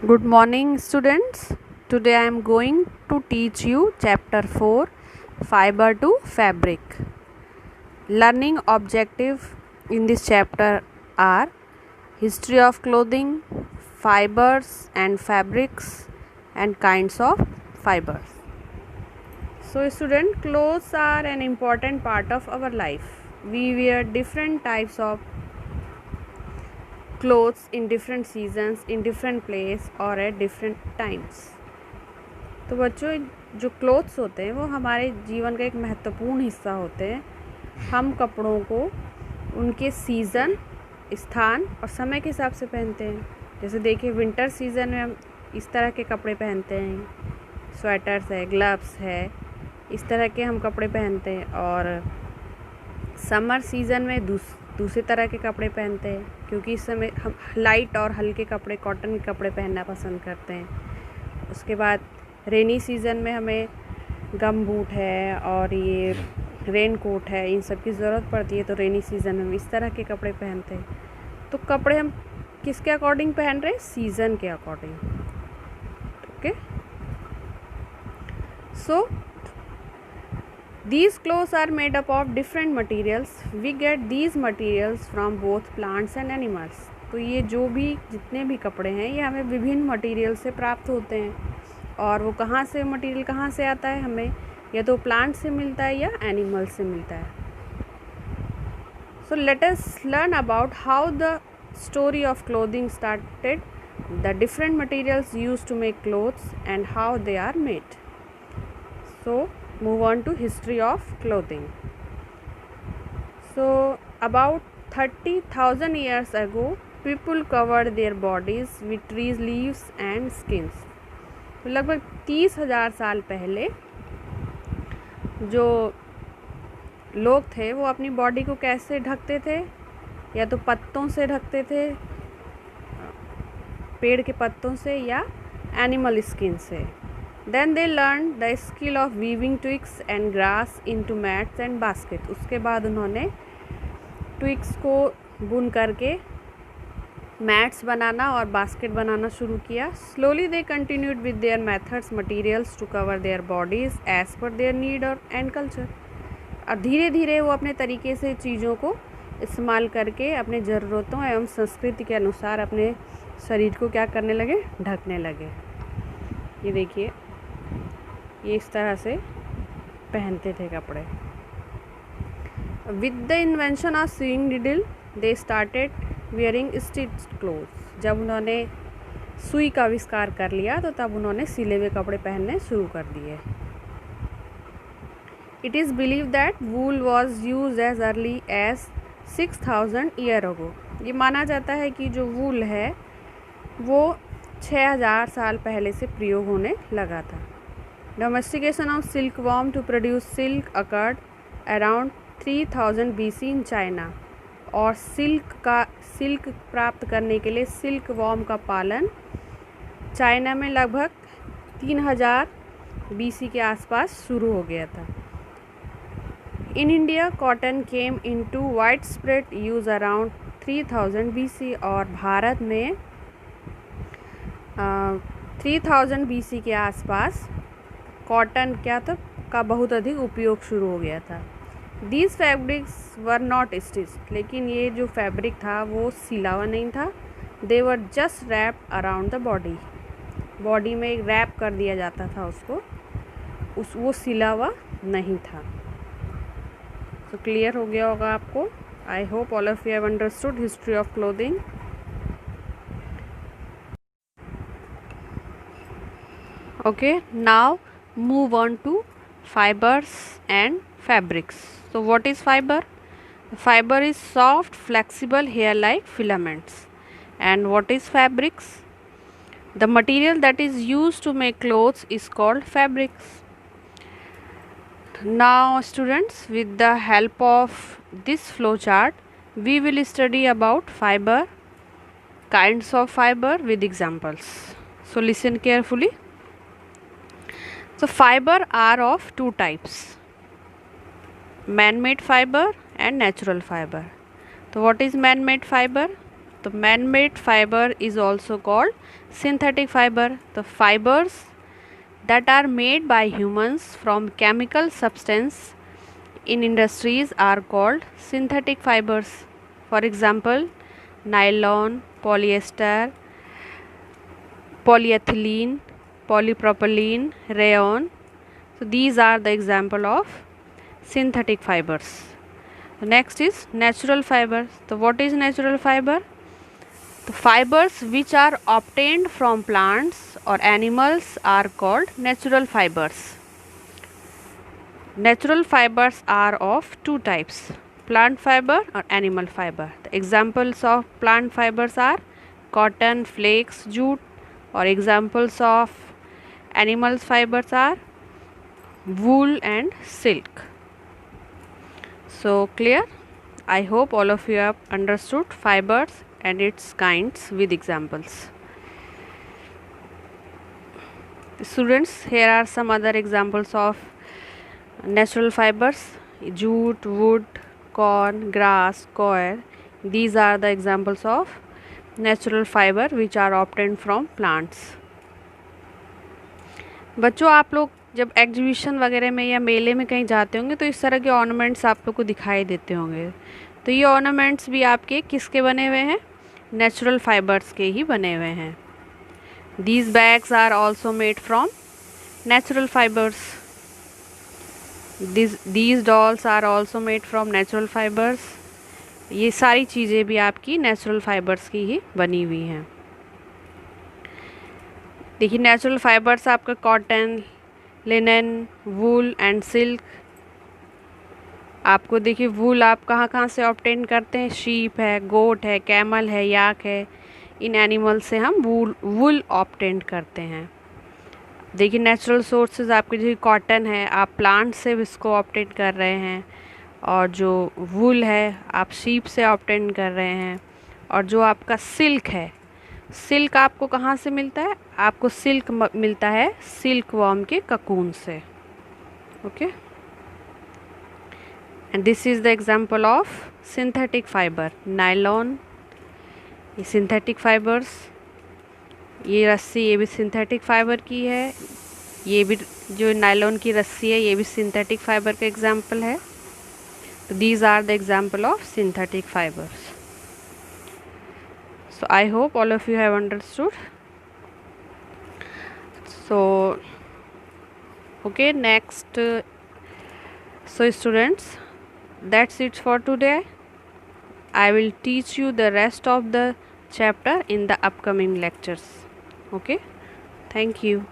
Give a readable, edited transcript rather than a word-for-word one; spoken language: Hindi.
Good morning, students. Today I am going to teach you chapter 4, Fiber to Fabric. Learning objective in this chapter are history of clothing, fibers and fabrics, and kinds of fibers. So student, clothes are an important part of our life. We wear different types of clothes in different seasons, in different place or at different times. तो बच्चों, जो क्लोथ्स होते हैं वो हमारे जीवन का एक महत्वपूर्ण हिस्सा होते हैं. हम कपड़ों को उनके सीज़न, स्थान और समय के हिसाब से पहनते हैं. जैसे देखिए, विंटर सीज़न में हम इस तरह के कपड़े पहनते हैं, स्वेटर्स है, ग्लव्स है, इस तरह के हम कपड़े पहनते हैं. और समर सीज़न में दूसरे तरह के कपड़े पहनते हैं, क्योंकि इस समय हम लाइट और हल्के कपड़े, कॉटन के कपड़े पहनना पसंद करते हैं. उसके बाद रेनी सीज़न में हमें गम बूट है और ये रेन कोट है, इन सब की ज़रूरत पड़ती है. तो रेनी सीज़न में हम इस तरह के कपड़े पहनते हैं. तो कपड़े हम किसके अकॉर्डिंग पहन रहे हैं? सीज़न के according. Okay, so these clothes are made up of different materials. We get these materials from both plants and animals. तो ये जो भी जितने भी कपड़े हैं ये हमें विभिन्न मटेरियल से प्राप्त होते हैं. और वो कहाँ से मटेरियल कहाँ से आता है? हमें या तो प्लांट से मिलता है या एनिमल से मिलता है. So let us learn about how the story of clothing started, the different materials used to make clothes and how they are made. So move on to history of clothing. So about 30,000 years ago, people covered their bodies with trees, leaves and skins. तो लगभग 30,000 साल पहले जो लोग थे वो अपनी बॉडी को कैसे ढकते थे? या तो पत्तों से ढकते थे, पेड़ के पत्तों से, या एनिमल स्किन से. Then they learned the skill of weaving twigs and grass into mats and baskets. उसके बाद उन्होंने ट्विग्स को बुन करके मैट्स बनाना और बास्केट बनाना शुरू किया. Slowly they continued with their methods, materials to cover their bodies as per their need and culture. और धीरे धीरे वो अपने तरीके से चीज़ों को इस्तेमाल करके अपने ज़रूरतों एवं संस्कृति के अनुसार अपने शरीर को क्या करने लगे? ढकने लगे. ये देखिए, ये इस तरह से पहनते थे कपड़े. With the invention of seeing needle they started wearing stitched clothes. जब उन्होंने सुई का आविष्कार कर लिया तो तब उन्होंने सिले हुए कपड़े पहनने शुरू कर दिए. It is believe that wool was use as early as 6,000 year ago. ये माना जाता है कि जो वूल है वो 6,000 साल पहले से प्रयोग होने लगा था. Domestication of silkworm to produce silk occurred around 3000 BC in China. और सिल्क प्राप्त करने के लिए सिल्क वॉर्म का पालन चाइना में लगभग 3000 BC के आसपास शुरू हो गया था. In India cotton came into wide spread use around 3000 BC. और भारत में 3000 BC के आसपास कॉटन क्या था का बहुत अधिक उपयोग शुरू हो गया था. These fabrics were not stitched. लेकिन ये जो फैब्रिक था वो सिला हुआ नहीं था. They were just wrap around the body. Body में रैप कर दिया जाता था उसको, वो सिला हुआ नहीं था. तो क्लियर हो गया होगा आपको. I hope all of you have understood history of clothing. Okay, now move on to fibers and fabrics. So what is fiber? Fiber is soft, flexible hair-like filaments. And what is fabrics? The material that is used to make clothes is called fabrics. Now students, with the help of this flow chart, we will study about fiber, kinds of fiber with examples. So listen carefully. So fiber are of two types, man-made fiber and natural fiber. So what is man-made fiber? तो man made fibre is also called synthetic fibre. The fibres that are made by humans from chemical substance in industries are called synthetic fibers. For example, nylon, polyester, polyethylene, polypropylene, rayon. So these are the example of synthetic fibers. Next is natural fiber. So what is natural fiber? The fibers which are obtained from plants or animals are called natural fibers. Natural fibers are of two types, plant fiber or animal fiber. The examples of plant fibers are cotton, flax, jute, or examples of animal fibers are wool and silk. So clear? I hope all of you have understood fibers and its kinds with examples. Students, here are some other examples of natural fibers: jute, wood, corn, grass, coir. These are the examples of natural fiber which are obtained from plants. बच्चों, आप लोग जब एग्जीबिशन वगैरह में या मेले में कहीं जाते होंगे तो इस तरह के ऑर्नामेंट्स आप लोग को दिखाई देते होंगे. तो ये ऑर्नामेंट्स भी आपके किसके बने हुए हैं? नेचुरल फाइबर्स के ही बने हुए हैं. These bags are also made from natural fibres. These dolls are also made from natural fibres. ये सारी चीज़ें भी आपकी नेचुरल फाइबर्स की ही बनी हुई हैं. देखिए, नेचुरल फाइबर्स आपका cotton, linen, wool and silk. आपको देखिए, वूल आप कहाँ कहाँ से ऑब्टेन करते हैं? शीप है, गोट है, कैमल है, याक है. इन एनिमल से हम वूल ऑब्टेन करते हैं. देखिए, नेचुरल सोर्सेज आपके जो कॉटन है आप प्लांट से इसको ऑब्टेन कर रहे हैं, और जो वूल है आप शीप से ऑब्टेन कर रहे हैं. और जो आपका सिल्क है, सिल्क आपको कहाँ से मिलता है? आपको सिल्क मिलता है सिल्क वर्म के ककून से. Okay, and this is the example of synthetic fibre. Nylon, ये सिंथेटिक फाइबर्स. ये रस्सी, ये भी सिंथेटिक फाइबर की है. ये भी जो नायलॉन की रस्सी है ये भी सिंथेटिक फाइबर का एग्जांपल है. तो these are the example of synthetic fibres. So I hope all of you have understood. So okay, next so students, that's it for today. I will teach you the rest of the chapter in the upcoming lectures. Okay, thank you.